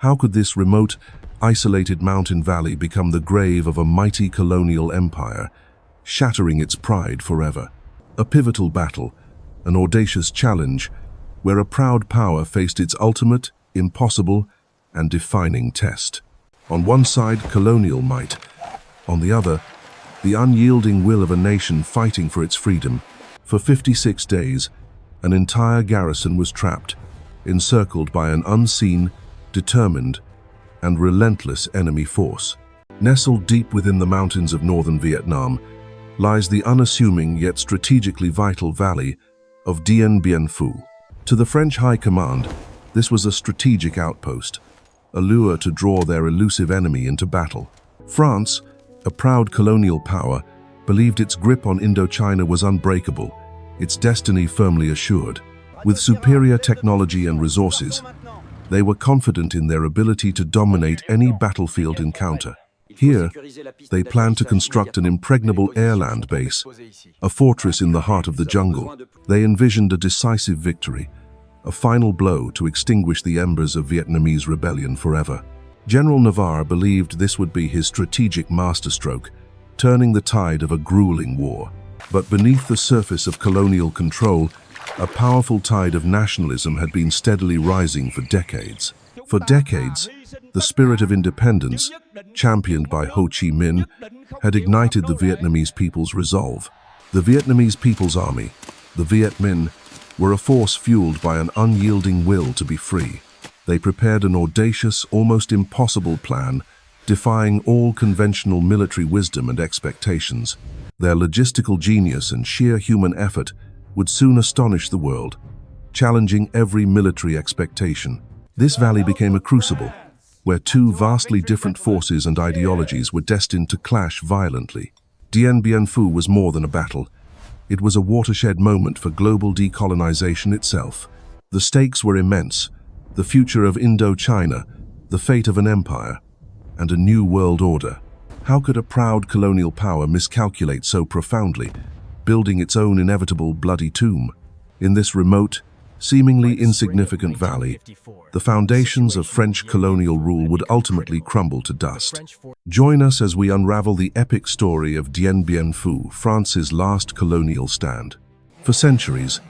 How could this remote, isolated mountain valley become the grave of a mighty colonial empire, shattering its pride forever? A pivotal battle, an audacious challenge, where a proud power faced its ultimate, impossible, and defining test. On one side, colonial might. On the other, the unyielding will of a nation fighting for its freedom. For 56 days, an entire garrison was trapped, encircled by an unseen, determined, and relentless enemy force. Nestled deep within the mountains of northern Vietnam lies the unassuming yet strategically vital valley of Dien Bien Phu. To the French High Command, this was a strategic outpost, a lure to draw their elusive enemy into battle. France, a proud colonial power, believed its grip on Indochina was unbreakable, its destiny firmly assured. With superior technology and resources, they were confident in their ability to dominate any battlefield encounter. Here, they planned to construct an impregnable air-land base, a fortress in the heart of the jungle. They envisioned a decisive victory, a final blow to extinguish the embers of Vietnamese rebellion forever. General Navarre believed this would be his strategic masterstroke, turning the tide of a grueling war. But beneath the surface of colonial control, a powerful tide of nationalism had been steadily rising for decades. For decades, the spirit of independence, championed by Ho Chi Minh, had ignited the Vietnamese people's resolve. The Vietnamese People's Army, the Viet Minh, were a force fueled by an unyielding will to be free. They prepared an audacious, almost impossible plan, defying all conventional military wisdom and expectations. Their logistical genius and sheer human effort would soon astonish the world, challenging every military expectation. This valley became a crucible, where two vastly different forces and ideologies were destined to clash violently. Dien Bien Phu was more than a battle. It was a watershed moment for global decolonization itself. The stakes were immense: the future of Indochina, the fate of an empire, and a new world order. How could a proud colonial power miscalculate so profoundly, building its own inevitable bloody tomb? In this remote, seemingly insignificant valley, the foundations of French colonial rule would ultimately crumble to dust. Join us as we unravel the epic story of Dien Bien Phu, France's last colonial stand. For centuries,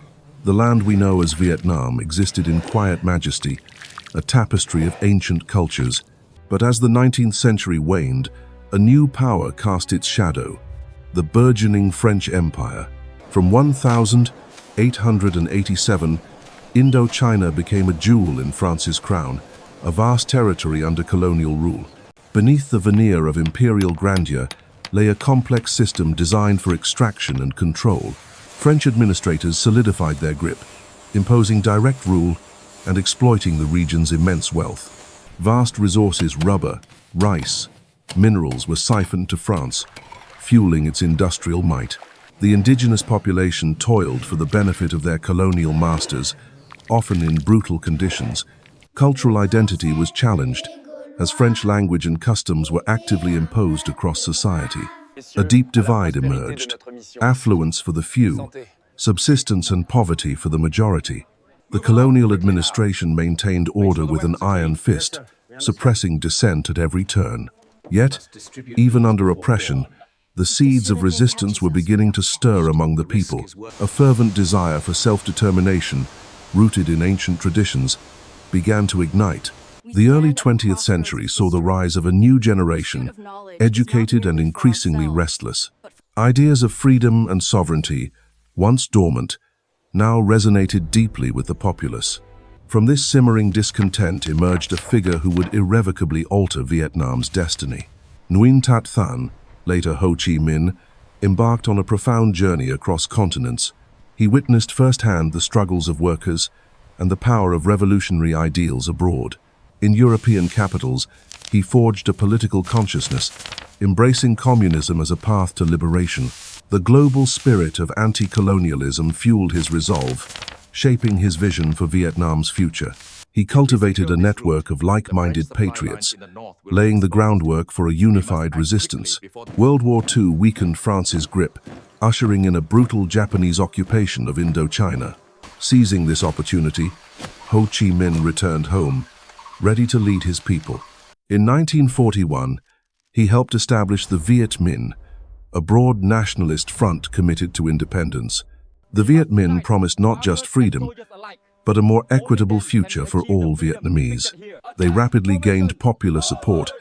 the land we know as Vietnam existed in quiet majesty, a tapestry of ancient cultures. But as the 19th century waned, a new power cast its shadow: the burgeoning French Empire. From 1887, Indochina became a jewel in France's crown, a vast territory under colonial rule. Beneath the veneer of imperial grandeur lay a complex system designed for extraction and control. French administrators solidified their grip, imposing direct rule and exploiting the region's immense wealth. Vast resources, rubber, rice, minerals were siphoned to France, fueling its industrial might. The indigenous population toiled for the benefit of their colonial masters, often in brutal conditions. Cultural identity was challenged, as French language and customs were actively imposed across society. A deep divide emerged: affluence for the few, subsistence and poverty for the majority. The colonial administration maintained order with an iron fist, suppressing dissent at every turn. Yet, even under oppression, the seeds of resistance were beginning to stir among the people. A fervent desire for self-determination, rooted in ancient traditions, began to ignite. The early 20th century saw the rise of a new generation, educated and increasingly restless. Ideas of freedom and sovereignty, once dormant, now resonated deeply with the populace. From this simmering discontent emerged a figure who would irrevocably alter Vietnam's destiny. Nguyen Tat Thanh, later Ho Chi Minh, embarked on a profound journey across continents. He witnessed firsthand the struggles of workers and the power of revolutionary ideals abroad. In European capitals, he forged a political consciousness, embracing communism as a path to liberation. The global spirit of anti-colonialism fueled his resolve, shaping his vision for Vietnam's future. He cultivated a network of like-minded patriots, laying the groundwork for a unified resistance. World War II weakened France's grip, ushering in a brutal Japanese occupation of Indochina. Seizing this opportunity, Ho Chi Minh returned home, ready to lead his people. In 1941, he helped establish the Viet Minh, a broad nationalist front committed to independence. The Viet Minh promised not just freedom, but a more equitable future for all Vietnamese. They rapidly gained popular support,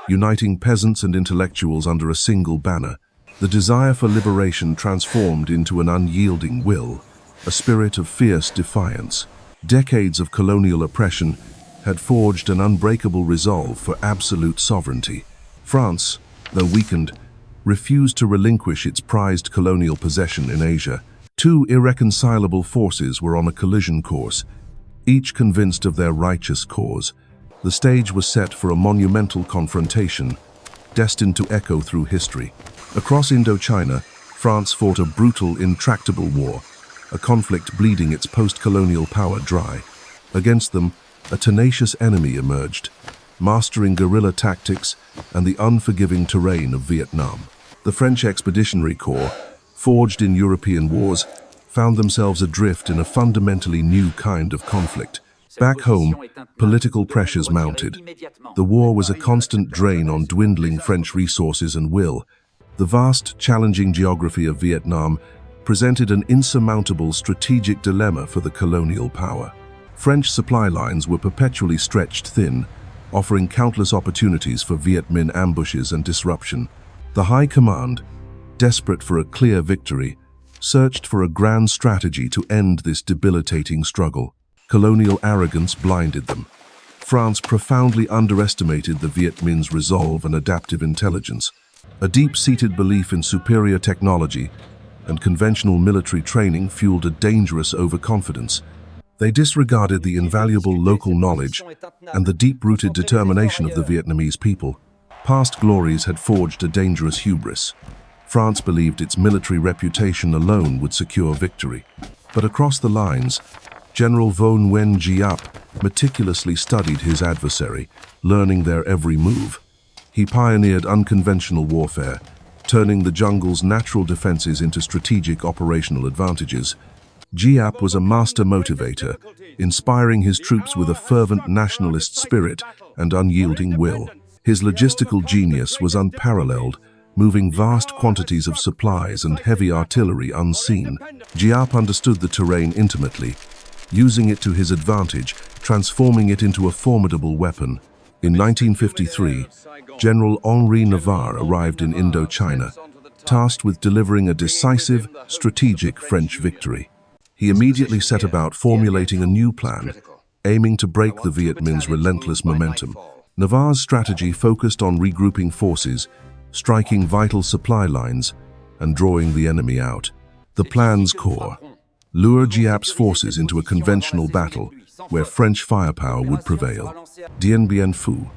uniting peasants and intellectuals under a single banner. The desire for liberation transformed into an unyielding will, a spirit of fierce defiance. Decades of colonial oppression had forged an unbreakable resolve for absolute sovereignty. France, though weakened, refused to relinquish its prized colonial possession in Asia. Two irreconcilable forces were on a collision course, each convinced of their righteous cause. The stage was set for a monumental confrontation, destined to echo through history. Across Indochina, France fought a brutal, intractable war, a conflict bleeding its post-colonial power dry. Against them, a tenacious enemy emerged, mastering guerrilla tactics and the unforgiving terrain of Vietnam. The French Expeditionary Corps, forged in European wars, found themselves adrift in a fundamentally new kind of conflict. Back home, political pressures mounted. The war was a constant drain on dwindling French resources and will. The vast, challenging geography of Vietnam presented an insurmountable strategic dilemma for the colonial power. French supply lines were perpetually stretched thin, offering countless opportunities for Viet Minh ambushes and disruption. The High Command, desperate for a clear victory, searched for a grand strategy to end this debilitating struggle. Colonial arrogance blinded them. France profoundly underestimated the Viet Minh's resolve and adaptive intelligence. A deep-seated belief in superior technology and conventional military training fueled a dangerous overconfidence. They disregarded the invaluable local knowledge and the deep-rooted determination of the Vietnamese people. Past glories had forged a dangerous hubris. France believed its military reputation alone would secure victory. But across the lines, General Vo Nguyen Giap meticulously studied his adversary, learning their every move. He pioneered unconventional warfare, turning the jungle's natural defenses into strategic operational advantages. Giap was a master motivator, inspiring his troops with a fervent nationalist spirit and unyielding will. His logistical genius was unparalleled, moving vast quantities of supplies and heavy artillery unseen. Giap understood the terrain intimately, using it to his advantage, transforming it into a formidable weapon. In 1953, General Henri Navarre arrived in Indochina, tasked with delivering a decisive, strategic French victory. He immediately set about formulating a new plan, aiming to break the Viet Minh's relentless momentum. Navarre's strategy focused on regrouping forces, striking vital supply lines, and drawing the enemy out. The plan's core: lure Giap's forces into a conventional battle where French firepower would prevail. Dien Bien Phu,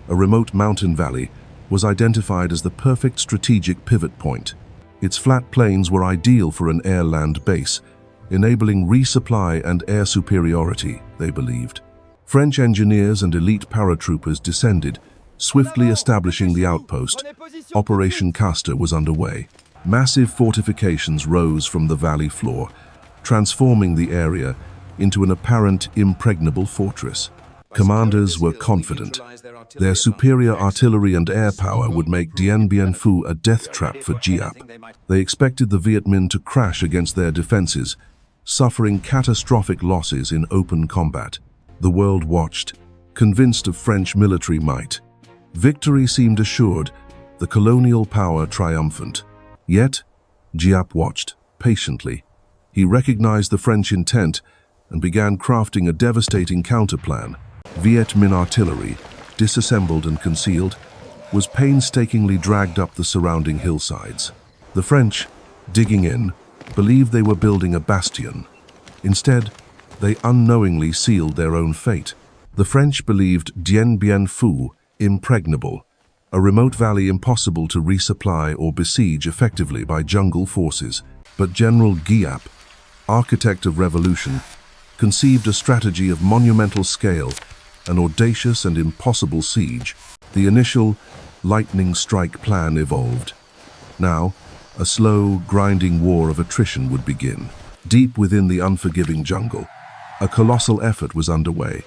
a remote mountain valley, was identified as the perfect strategic pivot point. Its flat plains were ideal for an air-land base, enabling resupply and air superiority, they believed. French engineers and elite paratroopers descended, swiftly establishing the outpost. Operation Castor was underway. Massive fortifications rose from the valley floor, transforming the area into an apparent impregnable fortress. Commanders were confident. Their superior artillery and air power would make Dien Bien Phu a death trap for Giap. They expected the Viet Minh to crash against their defenses, suffering catastrophic losses in open combat. The world watched, convinced of French military might. Victory seemed assured, the colonial power triumphant. Yet, Giap watched, patiently. He recognized the French intent and began crafting a devastating counterplan. Viet Minh artillery, disassembled and concealed, was painstakingly dragged up the surrounding hillsides. The French, digging in, believed they were building a bastion. Instead, they unknowingly sealed their own fate. The French believed Dien Bien Phu impregnable, a remote valley impossible to resupply or besiege effectively by jungle forces. But General Giap, architect of revolution, conceived a strategy of monumental scale, an audacious and impossible siege. The initial lightning strike plan evolved. Now, a slow, grinding war of attrition would begin. Deep within the unforgiving jungle, a colossal effort was underway.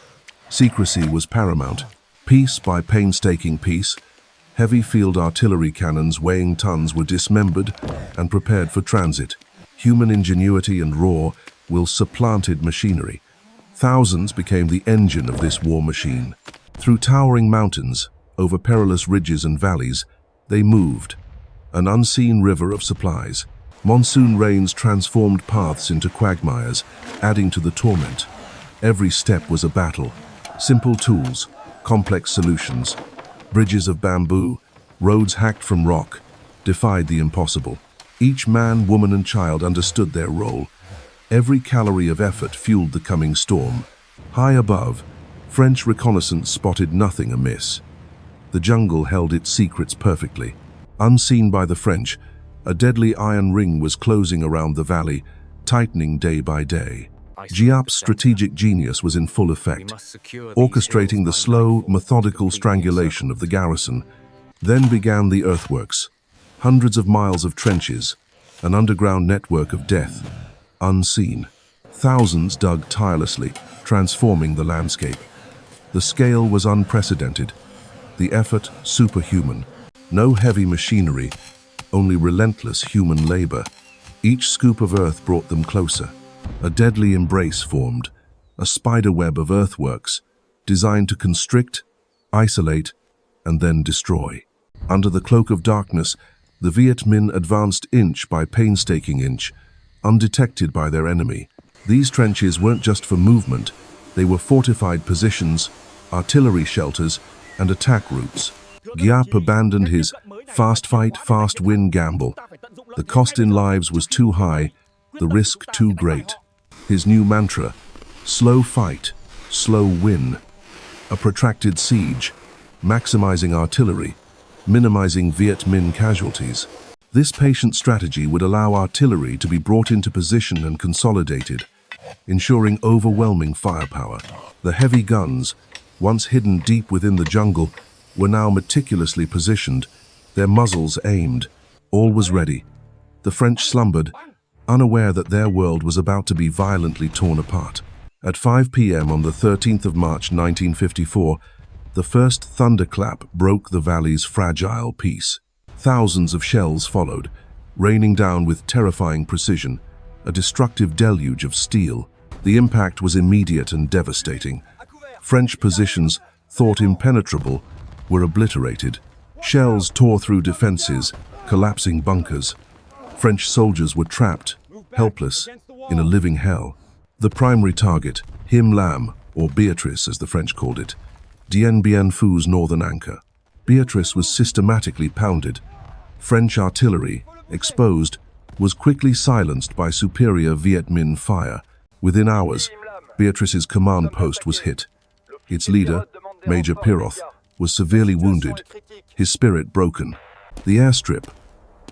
Secrecy was paramount. Piece by painstaking piece, heavy field artillery cannons weighing tons were dismembered and prepared for transit. Human ingenuity and raw will supplanted machinery. Thousands became the engine of this war machine. Through towering mountains, over perilous ridges and valleys, they moved, an unseen river of supplies. Monsoon rains transformed paths into quagmires, adding to the torment. Every step was a battle. Simple tools, complex solutions, bridges of bamboo, roads hacked from rock, defied the impossible. Each man, woman, and child understood their role. Every calorie of effort fueled the coming storm. High above, French reconnaissance spotted nothing amiss. The jungle held its secrets perfectly. Unseen by the French, a deadly iron ring was closing around the valley, tightening day by day. Giap's strategic genius was in full effect, orchestrating the slow, methodical strangulation of the garrison. Then began the earthworks. Hundreds of miles of trenches, an underground network of death, unseen. Thousands dug tirelessly, transforming the landscape. The scale was unprecedented, the effort superhuman. No heavy machinery, only relentless human labor. Each scoop of earth brought them closer. A deadly embrace formed, a spiderweb of earthworks, designed to constrict, isolate, and then destroy. Under the cloak of darkness, the Viet Minh advanced inch by painstaking inch, undetected by their enemy. These trenches weren't just for movement, they were fortified positions, artillery shelters, and attack routes. Giap abandoned his fast fight, fast win gamble. The cost in lives was too high, the risk too great. His new mantra, slow fight, slow win. A protracted siege, maximizing artillery, minimizing Viet Minh casualties. This patient strategy would allow artillery to be brought into position and consolidated, ensuring overwhelming firepower. The heavy guns, once hidden deep within the jungle, were now meticulously positioned, their muzzles aimed. All was ready. The French slumbered, unaware that their world was about to be violently torn apart. At 5 p.m. on the 13th of March 1954, the first thunderclap broke the valley's fragile peace. Thousands of shells followed, raining down with terrifying precision, a destructive deluge of steel. The impact was immediate and devastating. French positions, thought impenetrable, were obliterated. Shells tore through defenses, collapsing bunkers. French soldiers were trapped, helpless, in a living hell. The primary target, Him Lam, or Beatrice as the French called it, Dien Bien Phu's northern anchor. Beatrice was systematically pounded. French artillery, exposed, was quickly silenced by superior Viet Minh fire. Within hours, Beatrice's command post was hit. Its leader, Major Piroth, was severely wounded, his spirit broken. The airstrip,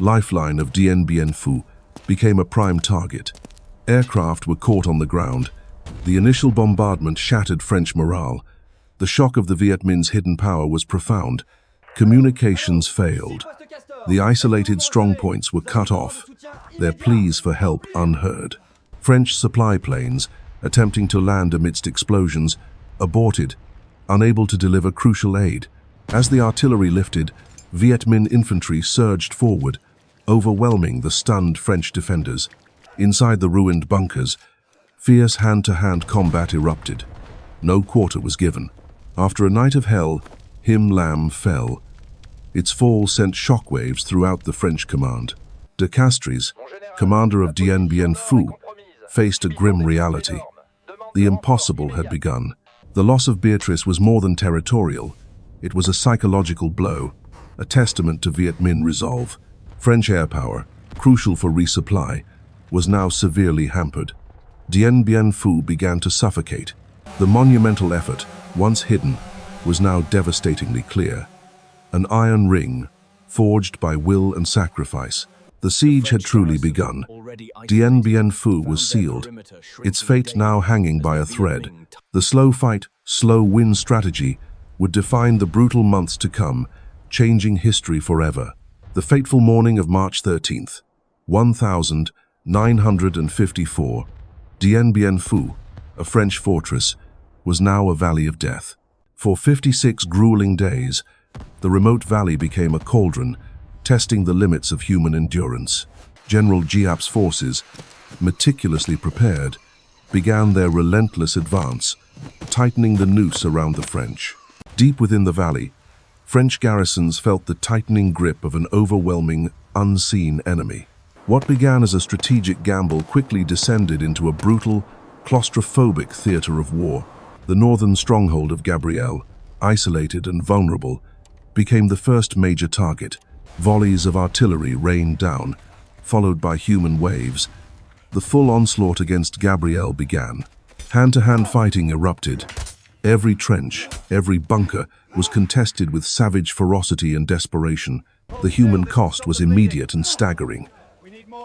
lifeline of Dien Bien Phu, became a prime target. Aircraft were caught on the ground. The initial bombardment shattered French morale. The shock of the Viet Minh's hidden power was profound. Communications failed. The isolated strongpoints were cut off, their pleas for help unheard. French supply planes, attempting to land amidst explosions, aborted, unable to deliver crucial aid. As the artillery lifted, Viet Minh infantry surged forward, overwhelming the stunned French defenders. Inside the ruined bunkers, fierce hand-to-hand combat erupted. No quarter was given. After a night of hell, Him Lam fell. Its fall sent shockwaves throughout the French command. De Castries, commander of Dien Bien Phu, faced a grim reality. The impossible had begun. The loss of Beatrice was more than territorial. It was a psychological blow, a testament to Viet Minh resolve. French air power, crucial for resupply, was now severely hampered. Dien Bien Phu began to suffocate. The monumental effort, once hidden, was now devastatingly clear. An iron ring, forged by will and sacrifice. The siege had truly begun. Dien Bien Phu was sealed, its fate now hanging by a thread. The slow fight, slow win strategy would define the brutal months to come, changing history forever. The fateful morning of March 13th, 1954, Dien Bien Phu, a French fortress, was now a valley of death. For 56 grueling days, the remote valley became a cauldron, testing the limits of human endurance. General Giap's forces, meticulously prepared, began their relentless advance, tightening the noose around the French. Deep within the valley, French garrisons felt the tightening grip of an overwhelming, unseen enemy. What began as a strategic gamble quickly descended into a brutal, claustrophobic theater of war. The northern stronghold of Gabriel, isolated and vulnerable, became the first major target. Volleys of artillery rained down, followed by human waves. The full onslaught against Gabriel began. Hand-to-hand fighting erupted. Every trench, every bunker was contested with savage ferocity and desperation. The human cost was immediate and staggering.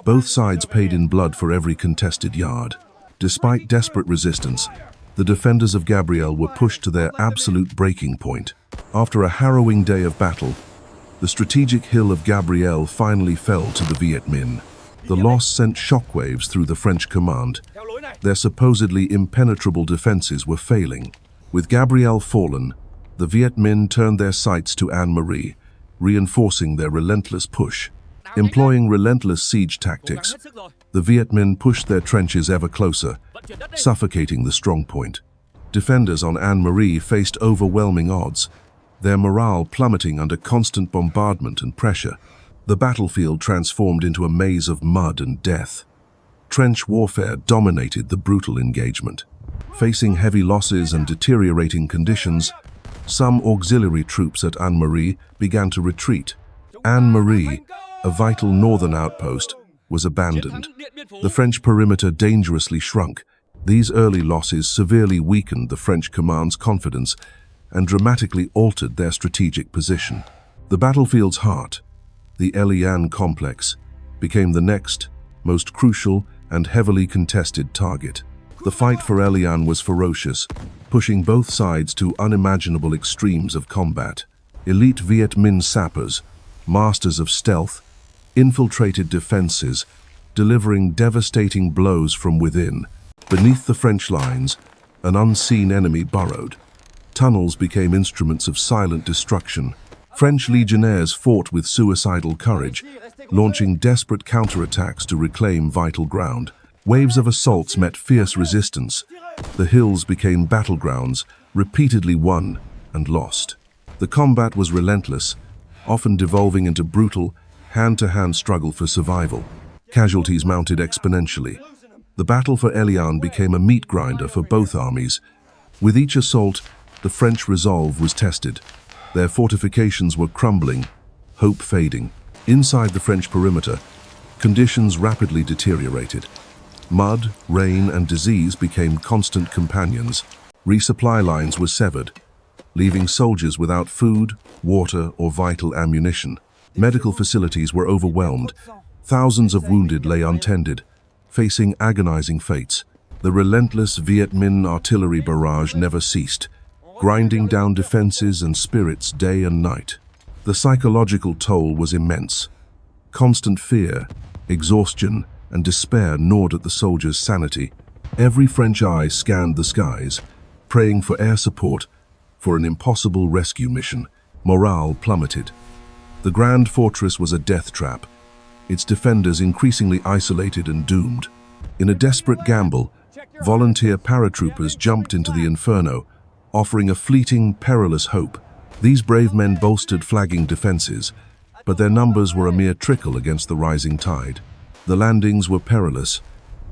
Both sides paid in blood for every contested yard. Despite desperate resistance, the defenders of Gabriel were pushed to their absolute breaking point. After a harrowing day of battle, the strategic hill of Gabriel finally fell to the Viet Minh. The loss sent shockwaves through the French command. Their supposedly impenetrable defenses were failing. With Gabriel fallen, the Viet Minh turned their sights to An Marie, reinforcing their relentless push. Employing relentless siege tactics, the Viet Minh pushed their trenches ever closer, suffocating the strongpoint. Defenders on An Marie faced overwhelming odds, their morale plummeting under constant bombardment and pressure. The battlefield transformed into a maze of mud and death. Trench warfare dominated the brutal engagement. Facing heavy losses and deteriorating conditions, some auxiliary troops at An Marie began to retreat. An Marie, a vital northern outpost, was abandoned. The French perimeter dangerously shrunk. These early losses severely weakened the French command's confidence and dramatically altered their strategic position. The battlefield's heart, the Elian complex, became the next, most crucial and heavily contested target. The fight for Elian was ferocious, pushing both sides to unimaginable extremes of combat. Elite Viet Minh sappers, masters of stealth, infiltrated defenses, delivering devastating blows from within. Beneath the French lines, an unseen enemy burrowed. Tunnels became instruments of silent destruction. French legionnaires fought with suicidal courage, launching desperate counterattacks to reclaim vital ground. Waves of assaults met fierce resistance. The hills became battlegrounds, repeatedly won and lost. The combat was relentless, often devolving into brutal, hand-to-hand struggle for survival. Casualties mounted exponentially. The battle for Elian became a meat grinder for both armies. With each assault, the French resolve was tested. Their fortifications were crumbling, hope fading. Inside the French perimeter, conditions rapidly deteriorated. Mud, rain, and disease became constant companions. Resupply lines were severed, leaving soldiers without food, water, or vital ammunition. Medical facilities were overwhelmed. Thousands of wounded lay untended, facing agonizing fates. The relentless Viet Minh artillery barrage never ceased, grinding down defenses and spirits day and night. The psychological toll was immense. Constant fear, exhaustion, and despair gnawed at the soldiers' sanity. Every French eye scanned the skies, praying for air support for an impossible rescue mission. Morale plummeted. The Grand Fortress was a death trap, its defenders increasingly isolated and doomed. In a desperate gamble, volunteer paratroopers jumped into the inferno, offering a fleeting, perilous hope. These brave men bolstered flagging defenses, but their numbers were a mere trickle against the rising tide. The landings were perilous,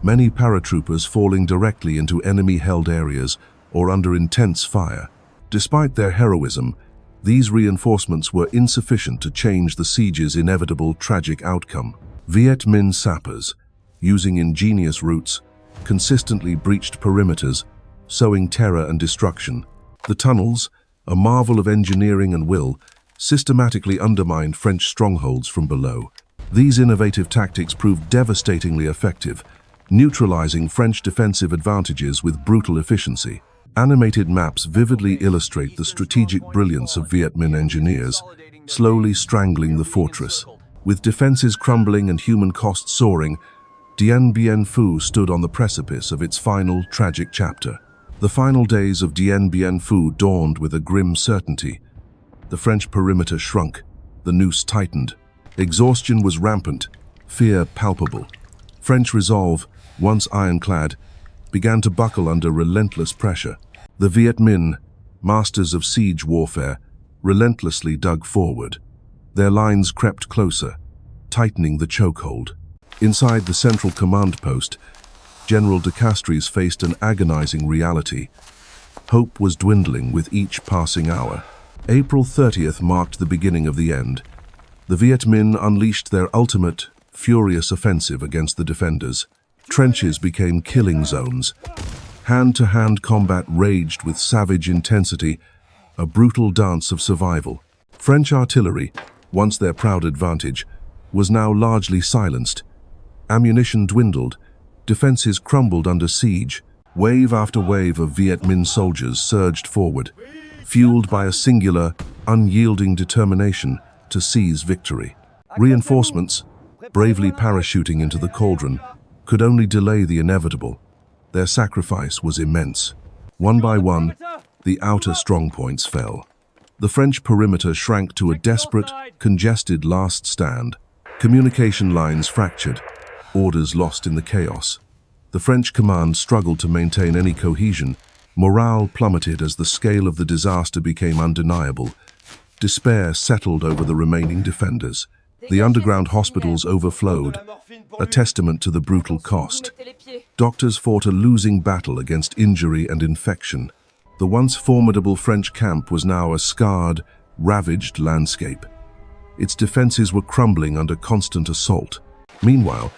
many paratroopers falling directly into enemy-held areas or under intense fire. Despite their heroism, these reinforcements were insufficient to change the siege's inevitable tragic outcome. Viet Minh sappers, using ingenious routes, consistently breached perimeters, sowing terror and destruction. The tunnels, a marvel of engineering and will, systematically undermined French strongholds from below. These innovative tactics proved devastatingly effective, neutralizing French defensive advantages with brutal efficiency. Animated maps vividly illustrate the strategic brilliance of Viet Minh engineers, slowly strangling the fortress. With defenses crumbling and human costs soaring, Dien Bien Phu stood on the precipice of its final tragic chapter. The final days of Dien Bien Phu dawned with a grim certainty. The French perimeter shrunk, the noose tightened. Exhaustion was rampant, fear palpable. French resolve, once ironclad, began to buckle under relentless pressure. The Viet Minh, masters of siege warfare, relentlessly dug forward. Their lines crept closer, tightening the chokehold. Inside the central command post, General de Castries faced an agonizing reality. Hope was dwindling with each passing hour. April 30th marked the beginning of the end. The Viet Minh unleashed their ultimate, furious offensive against the defenders. Trenches became killing zones. Hand-to-hand combat raged with savage intensity, a brutal dance of survival. French artillery, once their proud advantage, was now largely silenced. Ammunition dwindled, defenses crumbled under siege. Wave after wave of Viet Minh soldiers surged forward, fueled by a singular, unyielding determination to seize victory. Reinforcements, bravely parachuting into the cauldron, could only delay the inevitable. Their sacrifice was immense. One by one, the outer strongpoints fell. The French perimeter shrank to a desperate, congested last stand. Communication lines fractured, orders lost in the chaos. The French command struggled to maintain any cohesion. Morale plummeted as the scale of the disaster became undeniable. Despair settled over the remaining defenders. The underground hospitals overflowed, a testament to the brutal cost. Doctors fought a losing battle against injury and infection. The once formidable French camp was now a scarred, ravaged landscape. Its defenses were crumbling under constant assault. Meanwhile,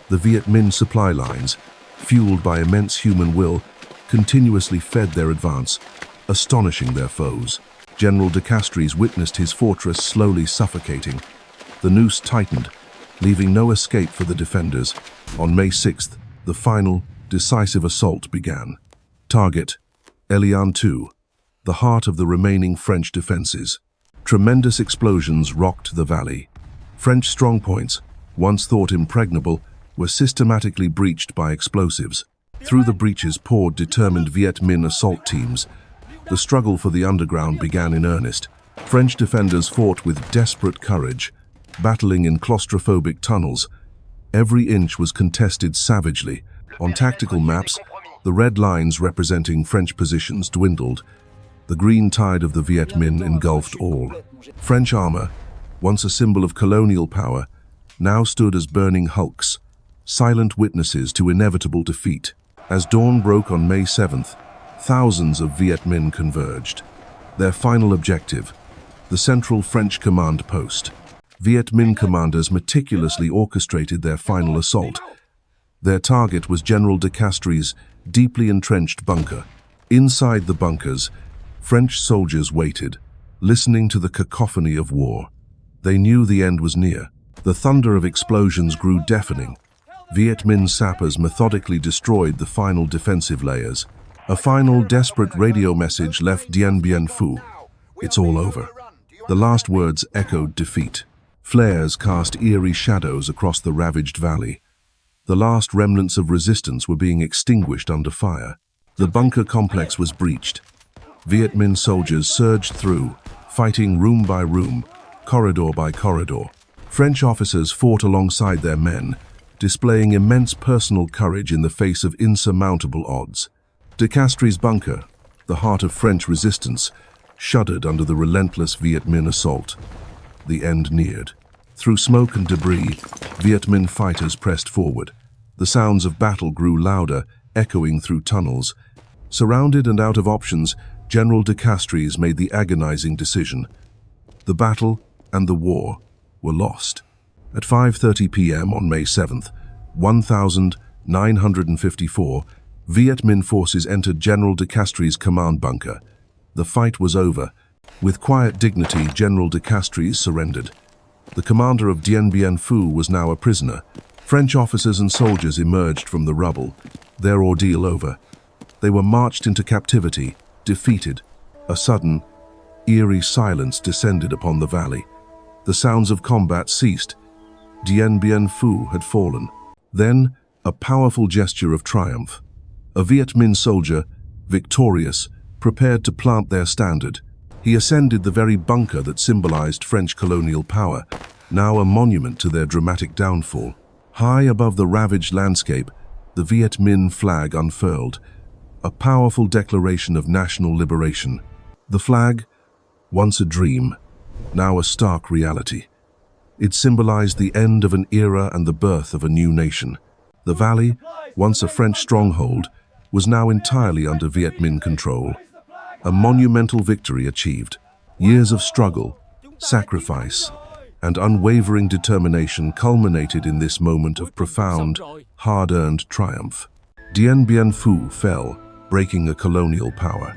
the Viet Minh supply lines, fueled by immense human will, continuously fed their advance, astonishing their foes. General de Castries witnessed his fortress slowly suffocating. The noose tightened, leaving no escape for the defenders. On May 6th, the final, decisive assault began. Target: Elian II, the heart of the remaining French defenses. Tremendous explosions rocked the valley. French strongpoints, once thought impregnable, were systematically breached by explosives. Through the breaches poured determined Viet Minh assault teams. The struggle for the underground began in earnest. French defenders fought with desperate courage, battling in claustrophobic tunnels. Every inch was contested savagely. On tactical maps, the red lines representing French positions dwindled. The green tide of the Viet Minh engulfed all. French armor, once a symbol of colonial power, now stood as burning hulks, silent witnesses to inevitable defeat. As dawn broke on May 7th, thousands of Viet Minh converged. Their final objective, the central French command post. Viet Minh commanders meticulously orchestrated their final assault. Their target was General de Castries' deeply entrenched bunker. Inside the bunkers, French soldiers waited, listening to the cacophony of war. They knew the end was near. The thunder of explosions grew deafening. Viet Minh sappers methodically destroyed the final defensive layers. A final, desperate radio message left Dien Bien Phu. It's all over. The last words echoed defeat. Flares cast eerie shadows across the ravaged valley. The last remnants of resistance were being extinguished under fire. The bunker complex was breached. Viet Minh soldiers surged through, fighting room by room, corridor by corridor. French officers fought alongside their men, displaying immense personal courage in the face of insurmountable odds. De Castries' bunker, the heart of French resistance, shuddered under the relentless Viet Minh assault. The end neared. Through smoke and debris, Viet Minh fighters pressed forward. The sounds of battle grew louder, echoing through tunnels. Surrounded and out of options, General de Castries made the agonizing decision. The battle and the war were lost. At 5:30 p.m. on May 7th, 1954, Viet Minh forces entered General de Castries' command bunker. The fight was over. With quiet dignity, General de Castries surrendered. The commander of Dien Bien Phu was now a prisoner. French officers and soldiers emerged from the rubble, their ordeal over. They were marched into captivity, defeated. A sudden, eerie silence descended upon the valley. The sounds of combat ceased. Dien Bien Phu had fallen. Then, a powerful gesture of triumph. A Viet Minh soldier, victorious, prepared to plant their standard. He ascended the very bunker that symbolized French colonial power, now a monument to their dramatic downfall. High above the ravaged landscape, the Viet Minh flag unfurled, a powerful declaration of national liberation. The flag, once a dream, now a stark reality. It symbolized the end of an era and the birth of a new nation. The valley, once a French stronghold, was now entirely under Viet Minh control. A monumental victory achieved. Years of struggle, sacrifice, and unwavering determination culminated in this moment of profound, hard-earned triumph. Dien Bien Phu fell, breaking a colonial power.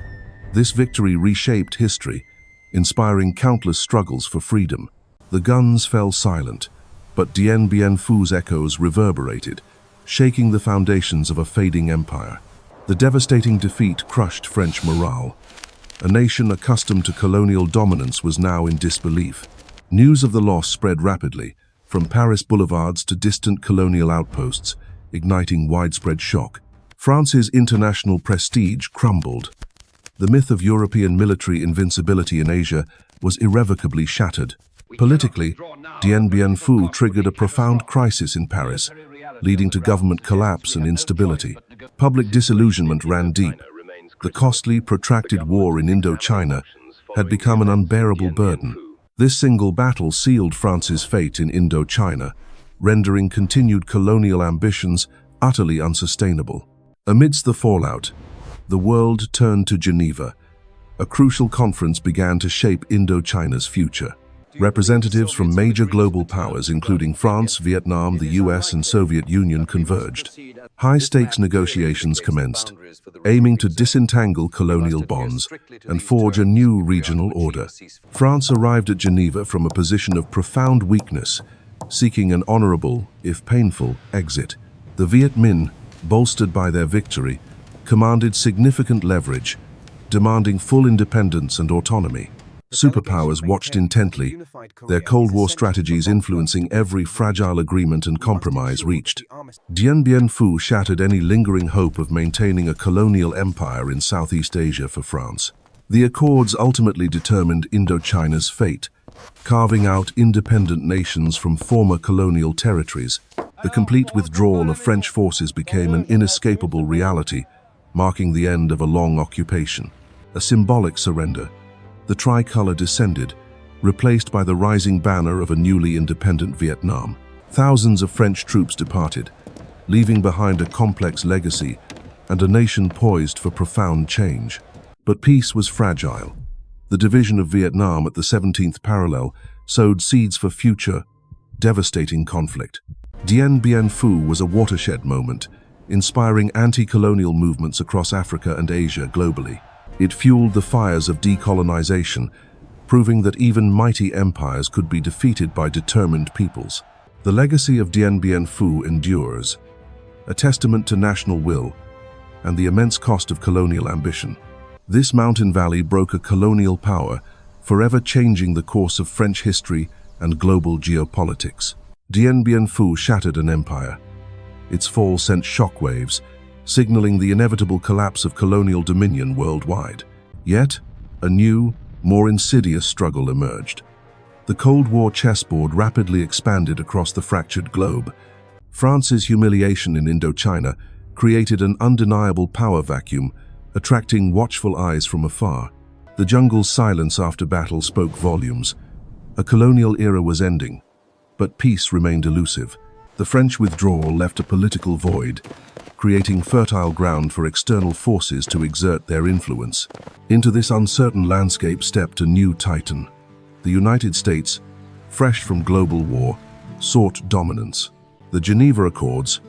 This victory reshaped history, inspiring countless struggles for freedom. The guns fell silent, but Dien Bien Phu's echoes reverberated, shaking the foundations of a fading empire. The devastating defeat crushed French morale. A nation accustomed to colonial dominance was now in disbelief. News of the loss spread rapidly, from Paris boulevards to distant colonial outposts, igniting widespread shock. France's international prestige crumbled. The myth of European military invincibility in Asia was irrevocably shattered. Politically, Dien Bien Phu triggered a profound crisis in Paris, leading to government collapse and instability. Public disillusionment ran deep. The costly, protracted war in Indochina had become an unbearable burden. This single battle sealed France's fate in Indochina, rendering continued colonial ambitions utterly unsustainable. Amidst the fallout, the world turned to Geneva. A crucial conference began to shape Indochina's future. Representatives from major global powers, including France, Vietnam, the US, and Soviet Union, converged. High-stakes negotiations commenced, aiming to disentangle colonial bonds and forge a new regional order. France arrived at Geneva from a position of profound weakness, seeking an honorable, if painful, exit. The Viet Minh, bolstered by their victory, commanded significant leverage, demanding full independence and autonomy. Superpowers watched intently, their Cold War strategies influencing every fragile agreement and compromise reached. Dien Bien Phu shattered any lingering hope of maintaining a colonial empire in Southeast Asia for France. The Accords ultimately determined Indochina's fate, carving out independent nations from former colonial territories. The complete withdrawal of French forces became an inescapable reality, marking the end of a long occupation. A symbolic surrender. The tricolour descended, replaced by the rising banner of a newly independent Vietnam. Thousands of French troops departed, leaving behind a complex legacy and a nation poised for profound change. But peace was fragile. The division of Vietnam at the 17th parallel sowed seeds for future, devastating conflict. Dien Bien Phu was a watershed moment, inspiring anti-colonial movements across Africa and Asia globally. It fueled the fires of decolonization, proving that even mighty empires could be defeated by determined peoples. The legacy of Dien Bien Phu endures, a testament to national will and the immense cost of colonial ambition. This mountain valley broke a colonial power, forever changing the course of French history and global geopolitics. Dien Bien Phu shattered an empire. Its fall sent shockwaves, signaling the inevitable collapse of colonial dominion worldwide. Yet, a new, more insidious struggle emerged. The Cold War chessboard rapidly expanded across the fractured globe. France's humiliation in Indochina created an undeniable power vacuum, attracting watchful eyes from afar. The jungle's silence after battle spoke volumes. A colonial era was ending, but peace remained elusive. The French withdrawal left a political void, creating fertile ground for external forces to exert their influence. Into this uncertain landscape stepped a new titan. The United States, fresh from global war, sought dominance. The Geneva Accords,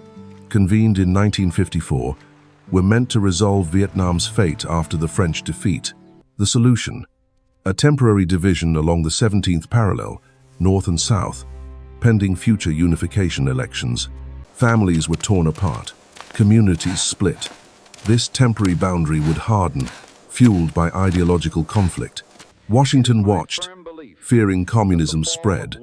convened in 1954, were meant to resolve Vietnam's fate after the French defeat. The solution: a temporary division along the 17th parallel, north and south, pending future unification elections. Families were torn apart, communities split. This temporary boundary would harden, fueled by ideological conflict. Washington watched, fearing communism's spread.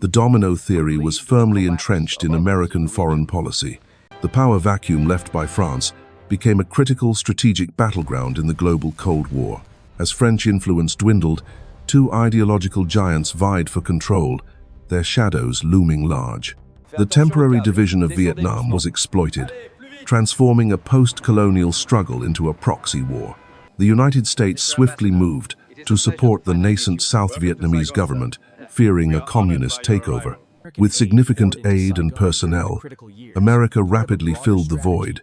The domino theory was firmly entrenched in American foreign policy. The power vacuum left by France became a critical strategic battleground in the global Cold War. As French influence dwindled, two ideological giants vied for control, their shadows looming large. The temporary division of Vietnam was exploited, transforming a post-colonial struggle into a proxy war. The United States swiftly moved to support the nascent South Vietnamese government, fearing a communist takeover. With significant aid and personnel, America rapidly filled the void,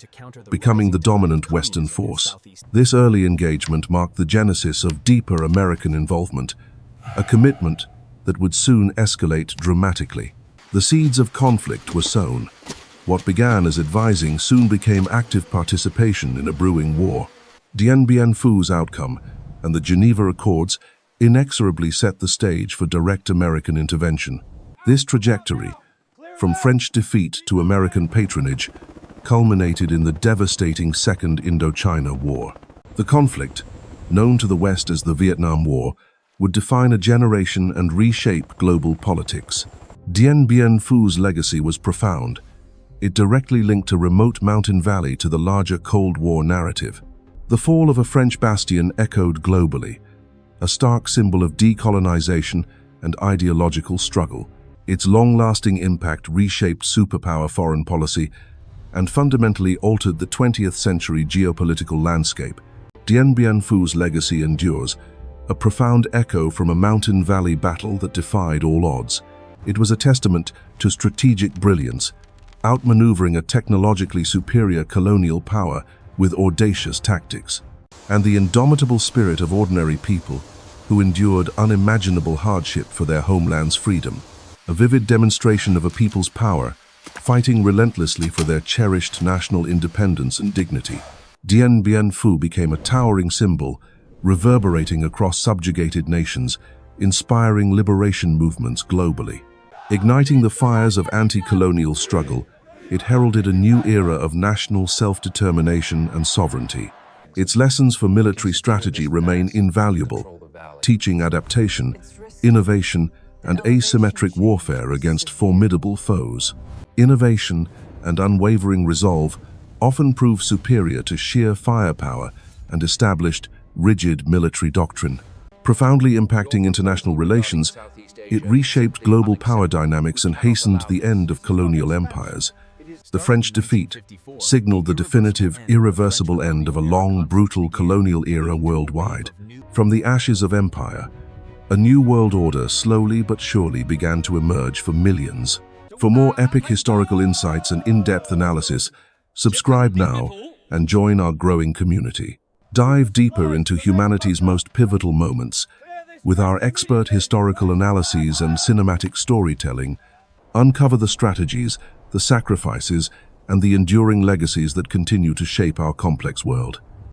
becoming the dominant Western force. This early engagement marked the genesis of deeper American involvement, a commitment that would soon escalate dramatically. The seeds of conflict were sown. What began as advising soon became active participation in a brewing war. Dien Bien Phu's outcome and the Geneva Accords inexorably set the stage for direct American intervention. This trajectory, from French defeat to American patronage, culminated in the devastating Second Indochina War. The conflict, known to the West as the Vietnam War, would define a generation and reshape global politics. Dien Bien Phu's legacy was profound. It directly linked a remote mountain valley to the larger Cold War narrative. The fall of a French bastion echoed globally, a stark symbol of decolonization and ideological struggle. Its long-lasting impact reshaped superpower foreign policy and fundamentally altered the 20th century geopolitical landscape. Dien Bien Phu's legacy endures, a profound echo from a mountain valley battle that defied all odds. It was a testament to strategic brilliance, outmaneuvering a technologically superior colonial power with audacious tactics, and the indomitable spirit of ordinary people who endured unimaginable hardship for their homeland's freedom. A vivid demonstration of a people's power, fighting relentlessly for their cherished national independence and dignity. Dien Bien Phu became a towering symbol, reverberating across subjugated nations, inspiring liberation movements globally. Igniting the fires of anti-colonial struggle, it heralded a new era of national self-determination and sovereignty. Its lessons for military strategy remain invaluable, teaching adaptation, innovation, and asymmetric warfare against formidable foes. Innovation and unwavering resolve often prove superior to sheer firepower and established, rigid military doctrine. Profoundly impacting international relations, it reshaped global power dynamics and hastened the end of colonial empires. The French defeat signaled the definitive, irreversible end of a long, brutal colonial era worldwide. From the ashes of empire, a new world order slowly but surely began to emerge for millions. For more epic historical insights and in-depth analysis, subscribe now and join our growing community. Dive deeper into humanity's most pivotal moments. With our expert historical analyses and cinematic storytelling, uncover the strategies, the sacrifices, and the enduring legacies that continue to shape our complex world.